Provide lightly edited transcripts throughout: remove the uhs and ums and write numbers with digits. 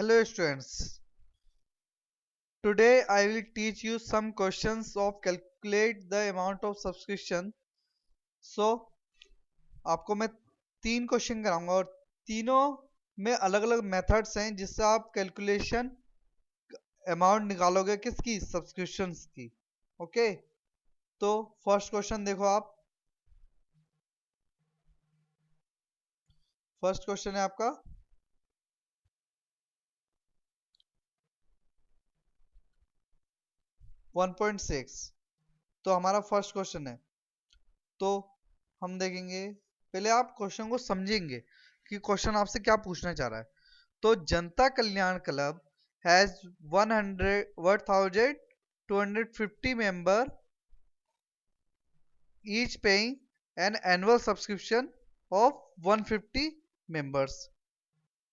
Hello students, today I will teach you some questions of calculate the amount of subscription. So आपको मैं 3 question कराऊंगा और तीनों में अलग अलग मेथड्स हैं जिससे आप कैलकुलेशन अमाउंट निकालोगे किसकी सब्सक्रिप्शंस की। ओके, तो फर्स्ट क्वेश्चन देखो आप। फर्स्ट क्वेश्चन है आपका 1.6। तो हमारा फर्स्ट क्वेश्चन है, तो हम देखेंगे पहले आप क्वेश्चन को समझेंगे कि क्वेश्चन आपसे क्या पूछना चाह रहा है। तो Janata Kalyan club has 1250 member each paying an annual subscription of 150 members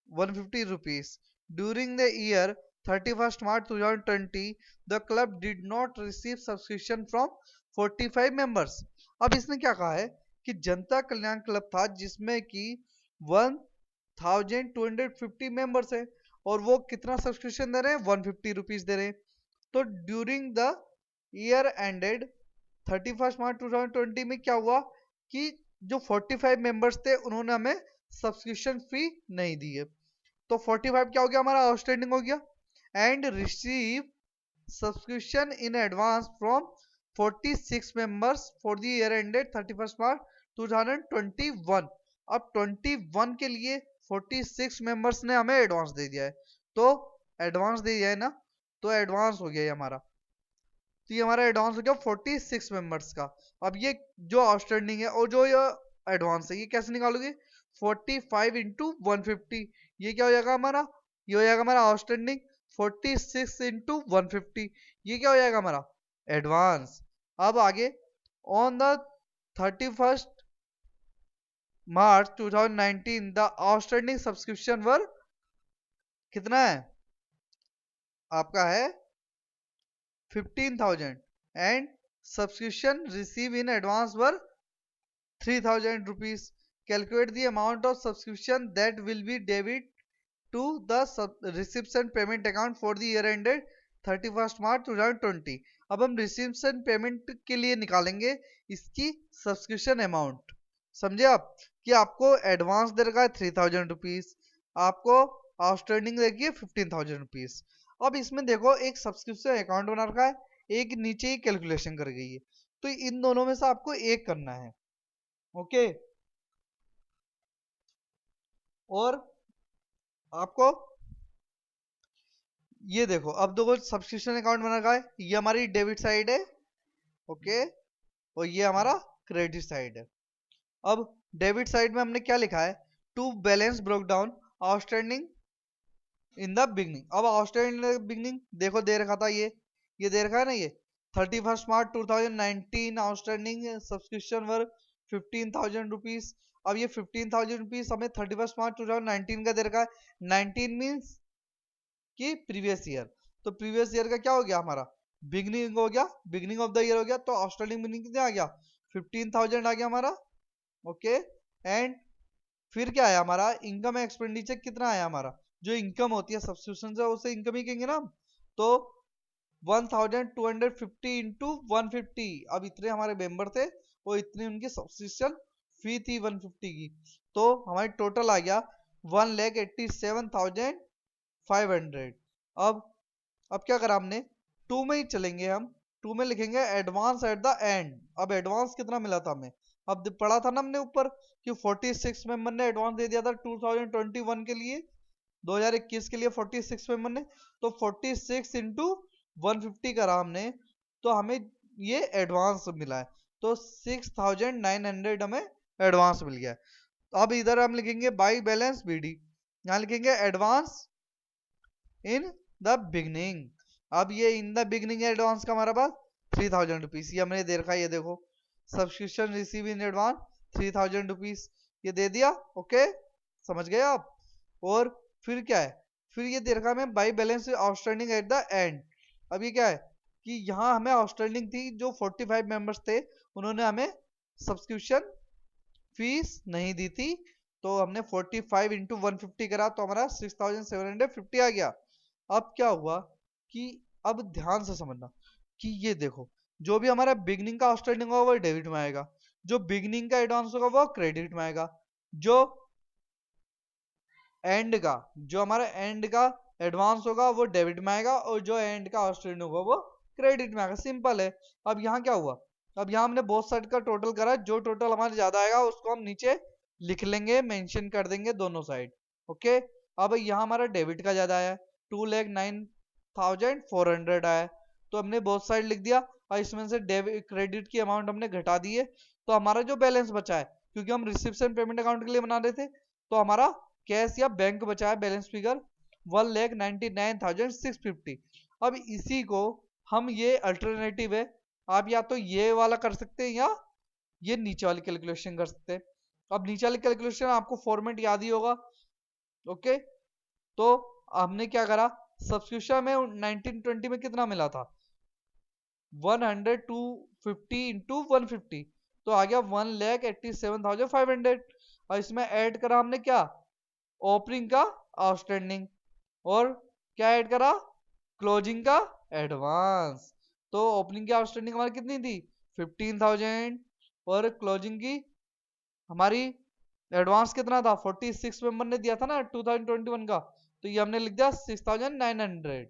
150 rupees during the year 31st March 2020 the club did not receive subscription from 45 members। अब इसने क्या कहा है कि जनता कल्याण क्लब था जिसमें कि 1250 मेंबर्स है और वो कितना सब्सक्रिप्शन दे रहे हैं 150 रुपीज दे रहे हैं। तो during the year ended 31 March 2020 में क्या हुआ कि जो 45 मेंबर्स थे उन्होंने हमें सब्सक्रिप्शन फी नहीं दी है। तो 45 क्या हो गया हमारा आउटस्टैंडिंग हो गया। And receive subscription in advance from 46 members for the year ended 31 मार्च 2021। अब 21 के लिए 46 मेंबर्स ने हमें एडवांस दे दिया है। तो एडवांस दे दिया है ना, तो एडवांस हो गया ये हमारा। तो ये हमारा एडवांस हो गया 46 मेंबर्स का। अब ये जो आउटस्टैंडिंग है और जो ये एडवांस है ये कैसे निकालोगे 45 इंटू 150। ये क्या हो जाएगा हमारा, ये हो जाएगा हमारा आउटस्टैंडिंग 46 इंटू 150। ये क्या हो जाएगा हमारा एडवांस। अब आगे on the 31st March 2019 the outstanding subscription were कितना है आपका है 15,000 and subscription received in advance were 3,000 rupees. Calculate the amount of subscription that will be debit to the reception payment account for the year ended 31st March 2020। अब हम reception payment के लिए निकालेंगे इसकी सब्सक्रिप्शन अमाउंट। समझे आप कि आपको एडवांस दे रखा है 3,000 रुपीज, आपको आउटस्टैंडिंग देखिए 15,000 रुपीज। अब इसमें देखो एक सब्सक्रिप्शन अकाउंट बना रखा है, एक नीचे ही कैलकुलेशन कर गई है, तो इन दोनों में से आपको एक करना है। ओके, और आपको ये देखो अब देखो सब्सक्रिप्शन अकाउंट बना रखा है, ये हमारी डेबिट साइड है। ओके, और ये हमारा क्रेडिट साइड है। अब डेबिट साइड में हमने क्या लिखा है, to balance broke down outstanding in the beginning. अब आउटस्टैंडिंग बिगनिंग देखो दे रखा था, ये दे रखा है ना, ये 31 मार्च 2019 आउटस्टैंडिंग सब्सक्रिप्शन वर 15,000 रुपीज। अब ये 15,000 रुपीज हमें 31 मार्च 2019 का दे रखा है। 19 मीन्स कि प्रीवियस ईयर, तो प्रीवियस ईयर का क्या हो गया हमारा बिगनिंग हो गया, बिगनिंग ऑफ द ईयर हो गया। तो आउटस्टैंडिंग बिगनिंग कितना आ गया 15,000 आ गया हमारा। ओके, एंड फिर क्या आया हमारा इनकम एक्सपेंडिचर कितना आया हमारा, जो इनकम होती है सब्सक्रिप्शन से उसे इनकम ही कहेंगे ना हम। तो 1250 इंटू 150। अब इतने हमारे मेंबर थे और इतनी उनकी सब्सक्रिप्शन फी थी 150 की, तो हमारी टोटल आ गया 1,87,500। अब क्या करा हमने, टू में ही चलेंगे हम, टू में लिखेंगे एडवांस एट द एंड। अब एडवांस कितना मिला था हमें, अब पढ़ा था ना हमने ऊपर कि 46 मेंबर ने एडवांस दे दिया था 2021 के लिए, 2021 के लिए 46 मेंबर ने। तो 46 इंटू 150 करा हमने, तो हमें ये एडवांस मिला है। तो 6,900 हमें एडवांस मिल गया है। अब इधर हम लिखेंगे बाई बैलेंस बीडी, यहाँ लिखेंगे एडवांस इन द बिगनिंग। अब ये इन द बिगनिंग एडवांस का हमारा पास 3,000 रुपीज, ये हमने दे रखा है। ये देखो subscription receive in advance 3,000 rupees, ये दे दिया। ओके, समझ गए आप। और फिर क्या है, फिर ये दे रखा हमें by balance outstanding at the end. अब ये क्या है कि यहाँ हमें आउटस्टैंडिंग थी, जो 45 मेंबर्स थे उन्होंने हमें सब्सक्रिप्शन फीस नहीं दी थी तो हमने 45 इंटू 150 करा तो हमारा 6750 आ गया। अब क्या हुआ कि अब ध्यान से समझना कि ये देखो, जो भी हमारा बिगनिंग का आउटस्टैंडिंग होगा वो डेबिट में आएगा, जो बिगनिंग का एडवांस होगा वो क्रेडिट में आएगा, जो एंड का जो हमारा एंड का एडवांस होगा वो डेबिट में आएगा, और जो एंड का आउटस्टैंडिंग होगा वो क्रेडिट में आएगा। सिंपल है। अब यहाँ क्या हुआ, अब यहाँ हमने बोथ साइड का टोटल करा, जो टोटल हमारे ज्यादा आएगा उसको हम नीचे लिख लेंगे, मेंशन कर देंगे दोनों साइड। ओके। अब यहाँ हमारा डेबिट का ज्यादा आया, 2,09,400 आया, तो हमने बोथ साइड लिख दिया, और इसमें से डेबिट क्रेडिट की अमाउंट हमने घटा दी है। तो हमारा जो बैलेंस बचा है, क्योंकि हम रिसिप्शन पेमेंट अकाउंट के लिए बना रहे थे, तो हमारा कैश या बैंक बचा है बैलेंस फिगर 1,99,650। अब इसी को हम, ये अल्टरनेटिव है, आप या तो ये वाला कर सकते हैं या ये नीचे वाली कैलकुलेशन कर सकते हैं। अब नीचे वाली कैलकुलेशन आपको फॉर्मेट याद ही होगा। ओके। तो हमने क्या करा, सब्सक्रिप्शन में 1920 में कितना मिला था, 100 250 इंटू 150, तो आ गया 1,87,500। और इसमें ऐड करा हमने क्या, ओपनिंग का आउटस्टैंडिंग, और क्या ऐड करा, क्लोजिंग का एडवांस। तो ओपनिंग की आउटस्टैंडिंग हमारी कितनी थी, 15,000, और क्लोजिंग की हमारी एडवांस कितना था, 46 मेंबर ने दिया था ना 2021 का, तो ये हमने लिख दिया 6,900।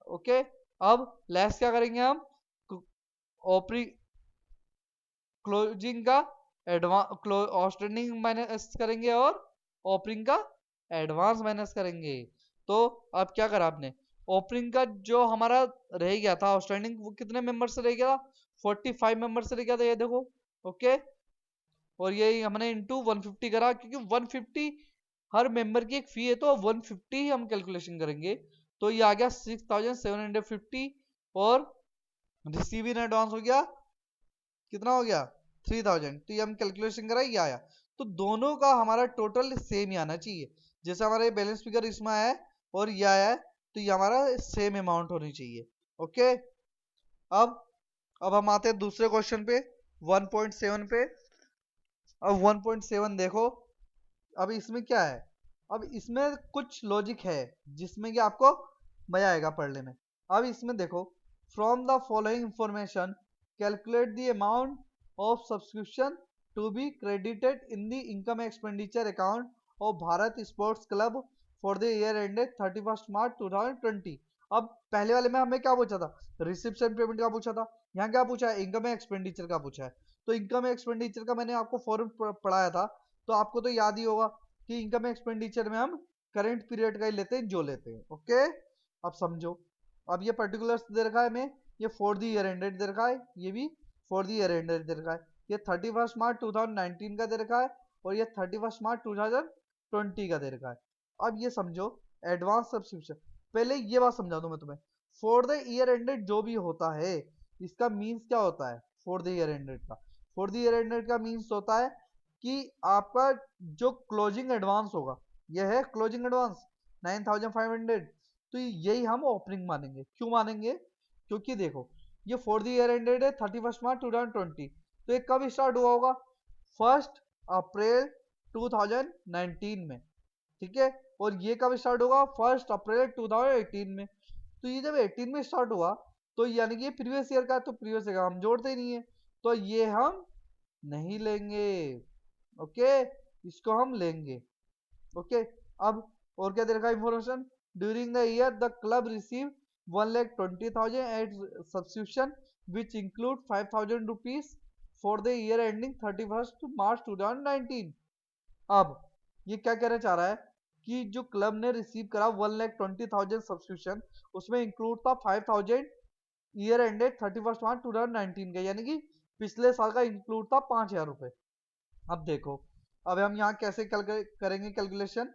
ओके। अब लेस क्या करेंगे हम, ओपनिंग क्लोजिंग का एडवांस आउटस्टैंडिंग माइनस करेंगे, और ओपनिंग का एडवांस माइनस करेंगे। तो अब क्या करा आपने, ओपनिंग का जो हमारा रह गया था आउटस्टैंडिंग, वो कितने मेंबर से रह गया था, 45 मेंबर से रह गया था, ये देखो। ओके। और ये हमने इंटू 150 करा, क्योंकि 150 हर मेंबर की एक फी है, तो 150 ही हम कैलकुलेशन करेंगे। तो ये आ गया 6,750, और रिसीव इन एडवांस हो गया, कितना हो गया, 3,000। तो ये हम कैलकुलेशन करा, ये आया। तो दोनों का हमारा टोटल सेम ही आना चाहिए, जैसे हमारा ये बैलेंस फिगर इसमें आया है और ये आया है, तो ये हमारा सेम अमाउंट होनी चाहिए। ओके। अब अब हम आते हैं दूसरे क्वेश्चन पे, 1.7 पे। अब 1.7 देखो, अब इसमें क्या है, अब इसमें कुछ लॉजिक है जिसमें कि आपको मजा आएगा पढ़ने में। अब इसमें देखो, from the following information calculate the amount of subscription to be credited in the income expenditure account of Bharat sports club for the year ended 31 March 2020। अब पहले वाले में हमें क्या पूछा था, रिसिप्शन पेमेंट का पूछा था, यहाँ क्या पूछा है, इनकम एक्सपेंडिचर का पूछा है। तो इनकम एक्सपेंडिचर का मैंने आपको फॉर्म पढ़ाया था, तो आपको तो याद ही होगा कि इनकम एक्सपेंडिचर में हम करंट पीरियड का ही लेते हैं, जो लेते हैं। ओके। अब समझो, अब ये पर्टिकुलर दे रखा है, मैं ये फॉर द ईयर एंडेड दे रखा है, ये भी फॉर द ईयर एंडेड दे रखा है, ये 31 मार्च 2019 का दे रखा है, और ये 31 मार्च 2020 का दे रखा है। अब ये समझो, एडवांस सब्सक्रिप्शन, पहले ये बात समझा दूं मैं तुम्हें, फॉर द ईयर एंडेड जो भी होता है, इसका मीन्स क्या होता है, फॉर द ईयर एंडेड का, फॉर द ईयर एंडेड का मीन्स होता है कि आपका जो क्लोजिंग एडवांस होगा, यह है क्लोजिंग एडवांस 9,500, तो यही हम ओपनिंग मानेंगे। क्यों मानेंगे, क्योंकि देखो, ये फॉर द ईयर एंडेड है 31 मार्च 2020, तो ये कब स्टार्ट हुआ होगा, 1 अप्रैल 2019 में, ठीक है। और ये कब स्टार्ट होगा, 1 अप्रैल 2018 में। तो ये जब 18 में स्टार्ट हुआ, तो यानी कि ये प्रीवियस ईयर का है, तो प्रीवियस ईयर का हम जोड़ते ही नहीं है, तो ये हम नहीं लेंगे। ओके। इसको हम लेंगे। ओके। अब और क्या दे रखा है information, during the year the club receive 1,20,000 at subscription which include 5,000 rupees for the year ending 31 March 2019। अब ये क्या कहना चाह रहा है कि जो क्लब ने रिसीव करा 1,20,000 सब्सक्रिप्शन, उसमें इंक्लूड था 5,000 ईयर एंडेड 31 मार्च 2019 का, यानी कि पिछले साल का इंक्लूड था 5,000 रुपए। अब देखो, अब हम यहाँ कैसे करेंगे कैलकुलेशन,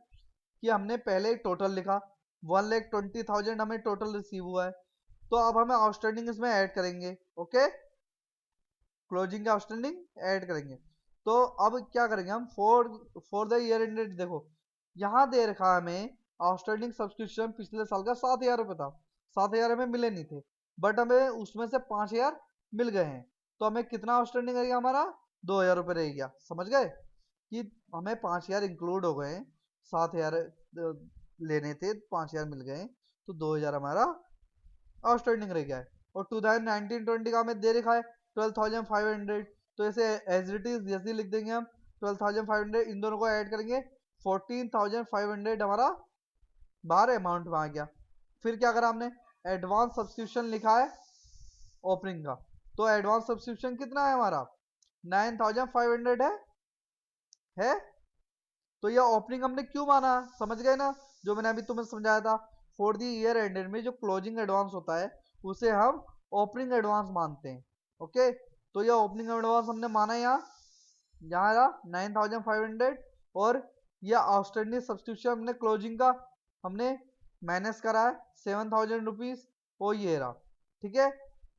कि हमने पहले टोटल लिखा 1,20,000 हमें टोटल रिसीव हुआ है, तो अब हमें आउटस्टैंडिंग इसमें ऐड करेंगे। ओके। क्लोजिंग आउटस्टैंडिंग ऐड करेंगे। तो अब क्या करेंगे हम, फॉर द ईयर एंडेड, देखो यहाँ दे रखा हमें आउटस्टैंडिंग सब्सक्रिप्शन पिछले साल का 7,000 रुपए था, 7,000 हमें मिले नहीं थे, बट हमें उसमें से 5,000 मिल गए हैं, तो हमें कितना आउटस्टैंडिंग रहेगा हमारा, 2,000 रुपए रह गया। समझ गए, कि हमें 5,000 इंक्लूड हो गए, 7,000 लेने थे, 5,000 मिल गए, तो 2,000 हमारा आउटस्टैंडिंग रह गया है। और 2019-20 का हमें दे रखा है 12,500, तो ऐसे एज इट इज जैसे लिख देंगे हम 12,500, इन दोनों को ऐड करेंगे 14,500 हमारा बाहर अमाउंट में आ गया। फिर क्या करा हमने, एडवांस सब्सक्रिप्शन लिखा है ओपनिंग का, तो एडवांस सब्सक्रिप्शन कितना है हमारा 9,500 है। तो ये ओपनिंग हमने क्यों माना, समझ गए ना, जो मैंने अभी तुम्हें समझाया था। फॉर द ईयर एंडेड में जो क्लोजिंग एडवांस होता है उसे हम ओपनिंग एडवांस मानते हैं। ओके, तो ये ओपनिंग एडवांस हमने माना यहाँ रहा 9,500, और ये आउटस्टैंडिंग सब्सक्रिप्शन हमने क्लोजिंग का हमने माइनस करा है 7,000 रुपीज, और ये रहा। ठीक है,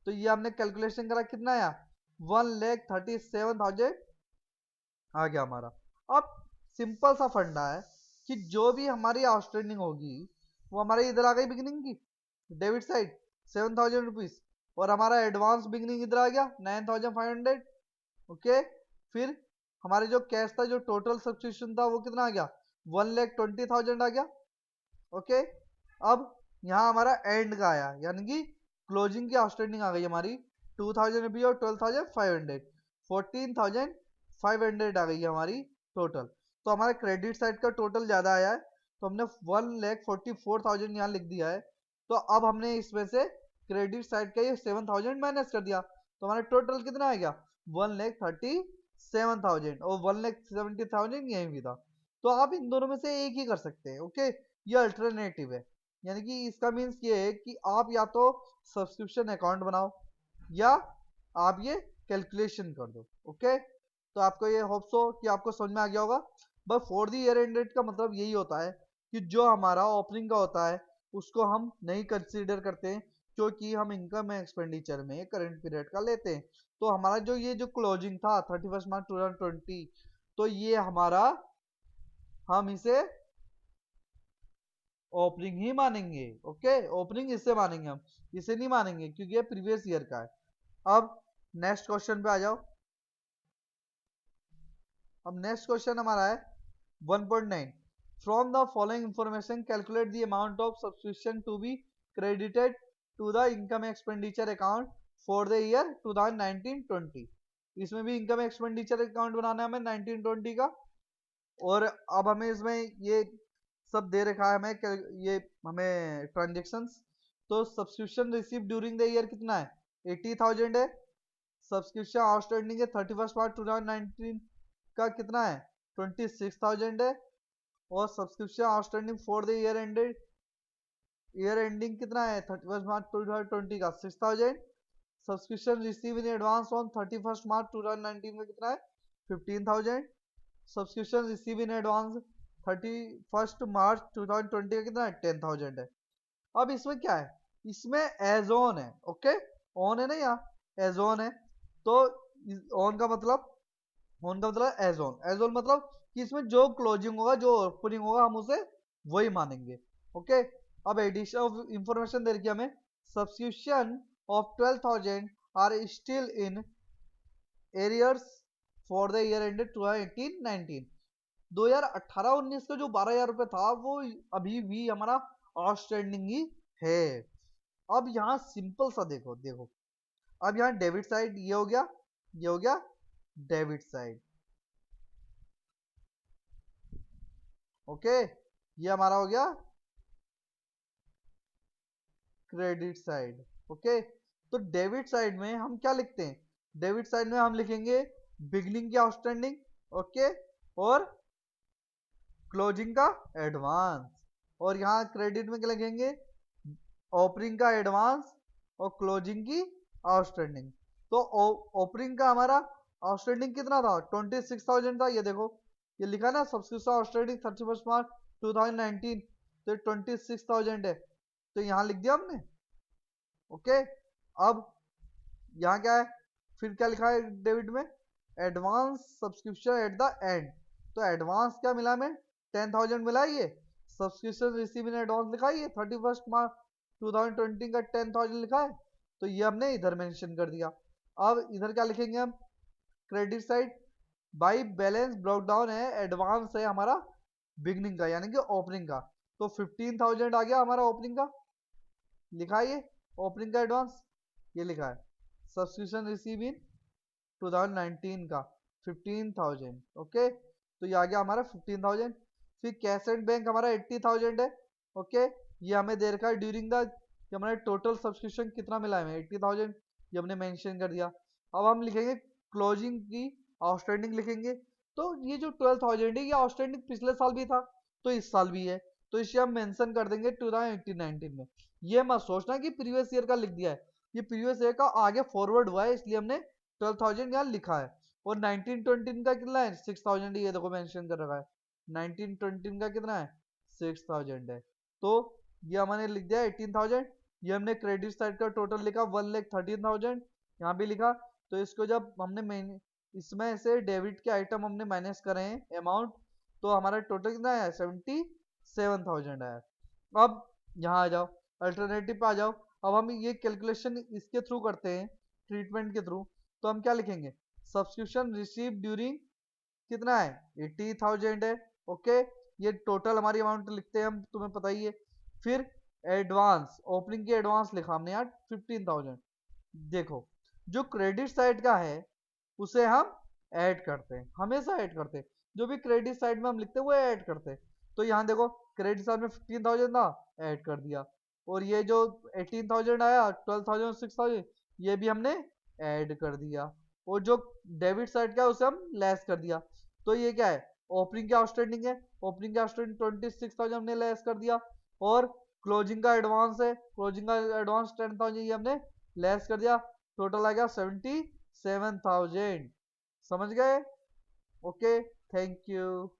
तो ये हमने कैलकुलेशन करा, कितना आया 1,37,000 आ गया हमारा। अब सिंपल सा फंडा है कि जो भी हमारी आउटस्टैंडिंग होगी वो हमारे इधर आ गई बिगिनिंग की डेबिट साइड 7,000 रुपीज, और हमारा एडवांस बिगिनिंग इधर आ गया 9,500। ओके, फिर हमारे जो कैश था, जो टोटल सब्सक्रिप्शन था, वो कितना आ गया 1,20,000 आ गया। ओके, अब यहाँ हमारा एंड का आया, यानी कि क्लोजिंग की आउटस्टैंडिंग आ गई हमारी 2,000 रुपीज और 12,500, 14,500 आ गई है हमारी टोटल। तो हमारे क्रेडिट साइड का टोटल ज्यादा आया है, तो हमने 1,44,000 यहाँ लिख दिया है। तो अब हमने इसमें से क्रेडिट साइड का ये 7,000 माइनस कर दिया, तो हमारा टोटल कितना आ गया 1,37,000, और 1,70,000 यहीं भी था। तो आप इन दोनों में से एक ही कर सकते हैं। ओके, ये अल्टरनेटिव है, यानी कि इसका मीन्स ये है कि आप या तो सब्सक्रिप्शन अकाउंट बनाओ या आप ये कैलकुलेशन कर दो। ओके, तो आपको ये होप्स हो कि आपको समझ में आ गया होगा। बस फॉर द ईयर एंडेड का मतलब यही होता है कि जो हमारा ओपनिंग का होता है उसको हम नहीं कंसीडर करते हैं, क्योंकि हम इनकम एक्सपेंडिचर में करंट पीरियड का लेते हैं। तो हमारा जो ये जो क्लोजिंग था 31 मार्च 2020, तो ये हमारा हम इसे ओपनिंग ही मानेंगे। ओके, ओपनिंग इससे मानेंगे, हम इसे नहीं मानेंगे क्योंकि ये प्रीवियस ईयर का है। अब नेक्स्ट क्वेश्चन पे आ जाओ। अब नेक्स्ट क्वेश्चन हमारा है 1.9, from the following information calculate the amount of subscription to be credited to the income expenditure account for the year 2019-20। इसमें भी इनकम एक्सपेंडिचर अकाउंट बनाना है हमें 19-20 का, और अब हमें इसमें ये सब दे रखा है हमें, ये हमें ट्रांजेक्शन्स। तो subscription receive during the year कितना है 80,000 है। सब्सक्रिप्शन आउटस्टैंडिंग है 31 मार्च 2019 का कितना है 26,000 है। और subscription outstanding for the year ending कितना है 31 मार्च 2020 का 6,000। Subscription receive in advance on 31 March 2019 में कितना है 15,000। Subscription receive in advance 31 March 2020 का कितना है 10,000 है। अब इसमें क्या है, इसमें एज ऑन है। ओके, ऑन है ना, यहाँ एज ऑन है, तो ऑन का मतलब एज ऑन। एज ऑन मतलब कि इसमें जो क्लोजिंग होगा, जो ओपनिंग होगा, हम उसे वही मानेंगे। ओके, अब एडिशन ऑफ इंफॉर्मेशन दे रखी हमें, subscription of 12,000 are still in arrears for the year ended 2018-19। 2018-19 का जो 12,000 रुपए था वो अभी भी हमारा आउटस्टैंडिंग ही है। अब यहाँ सिंपल सा देखो देखो, अब यहाँ डेबिट साइड ये हो गया, ये हो गया डेबिट साइड। ओके, ये हमारा हो गया क्रेडिट साइड। ओके, तो डेबिट साइड में हम क्या लिखते हैं, डेबिट साइड में हम लिखेंगे बिगनिंग की आउटस्टैंडिंग, ओके, और क्लोजिंग का एडवांस। और यहाँ क्रेडिट में क्या लिखेंगे ओपनिंग का एडवांस और क्लोजिंग की आउटस्टैंडिंग। तो ओपनिंग का हमारा आउटस्टैंडिंग कितना था 26,000 था, ये देखो ये लिखा ना सब्सक्रिप्शन आउटस्टैंडिंग 31 मार्च 2019, तो 26,000 है, तो यहाँ लिख दिया हमने। ओके, अब यहाँ क्या है, फिर क्या लिखा है डेबिट में advance subscription at the end. तो एडवांस क्या मिला हमें 10,000 मिला है, ये सब्सक्रिप्शन रिसीव इन एडवांस लिखा है, ये 31 मार्च 2020 का 10,000 लिखा है, तो ये हमने इधर मेंशन कर दिया। अब इधर क्या लिखेंगे हम credit side, by balance broke down है, एडवांस है हमारा बिगनिंग का यानी कि ओपनिंग का। तो 15,000 आ गया हमारा ओपनिंग का, लिखा है ये ओपनिंग का एडवांस, ये लिखा है सब्सक्रिप्शन रिसीव इन 2019 का 15,000। ओके, तो ये आ गया हमारा 15,000। फिर कैश एंड बैंक हमारा 80,000 है। ओके, ये हमें दे रखा है ड्यूरिंग द, हमारा टोटल सब्सक्रिप्शन कितना मिला है हमें 80,000, ये हमने मेंशन कर दिया। अब हम लिखेंगे क्लोजिंग की आउटस्टैंडिंग लिखेंगे। तो ये जो 12,000 है ये आउटस्टैंडिंग पिछले साल भी था, तो इस साल भी है, तो इसे हम मेंशन कर देंगे 2018-19 में। ये मत सोचना कि प्रीवियस ईयर का लिख दिया है, ये प्रीवियस ईयर का आगे फॉरवर्ड हुआ है, इसलिए हमने 12,000 यहाँ लिखा है। और 19-20 का कितना है 6,000, ये देखो मेंशन कर रखा है 19-20 का कितना है 6,000 है। तो ये हमने लिख दिया 18,000। ये हमने क्रेडिट साइड का टोटल लिखा 1,13,000, यहाँ भी लिखा। तो इसको जब हमने इसमें से डेबिट के आइटम हमने माइनस करे हैं अमाउंट, तो हमारा टोटल कितना है 77,000 है। अब यहाँ आ जाओ, अल्टरनेटिव पे आ जाओ। अब हम ये कैलकुलेशन इसके थ्रू करते हैं, ट्रीटमेंट के थ्रू। तो हम क्या लिखेंगे, सब्सक्रिप्शन रिसीव ड्यूरिंग कितना है 80,000 है। ओके, ये टोटल हमारी अमाउंट लिखते हैं हम, तुम्हें पता ही है। फिर एडवांस, ओपनिंग की एडवांस लिखा हमने यहाँ 15,000। देखो जो क्रेडिट साइड का है उसे हम ऐड करते हैं, हमेशा ऐड करते हैं, जो भी क्रेडिट साइड में हम लिखते हैं वो ऐड करते हैं। तो यहाँ देखो क्रेडिट साइड में 15,000 था, ऐड कर दिया। और ये जो 18,000 आया, 12,000 6,000, ये भी हमने ऐड कर दिया। और जो डेबिट साइड का है उसे हम लेस कर दिया। तो ये क्या है, ओपनिंग का आउटस्टैंडिंग है, ओपनिंग का आउटस्टैंडिंग 26,000 हमने लेस कर दिया। और क्लोजिंग का एडवांस है, क्लोजिंग का एडवांस 10,000 ये हमने लेस कर दिया। टोटल आ गया 77,000। समझ गए? Okay, thank you.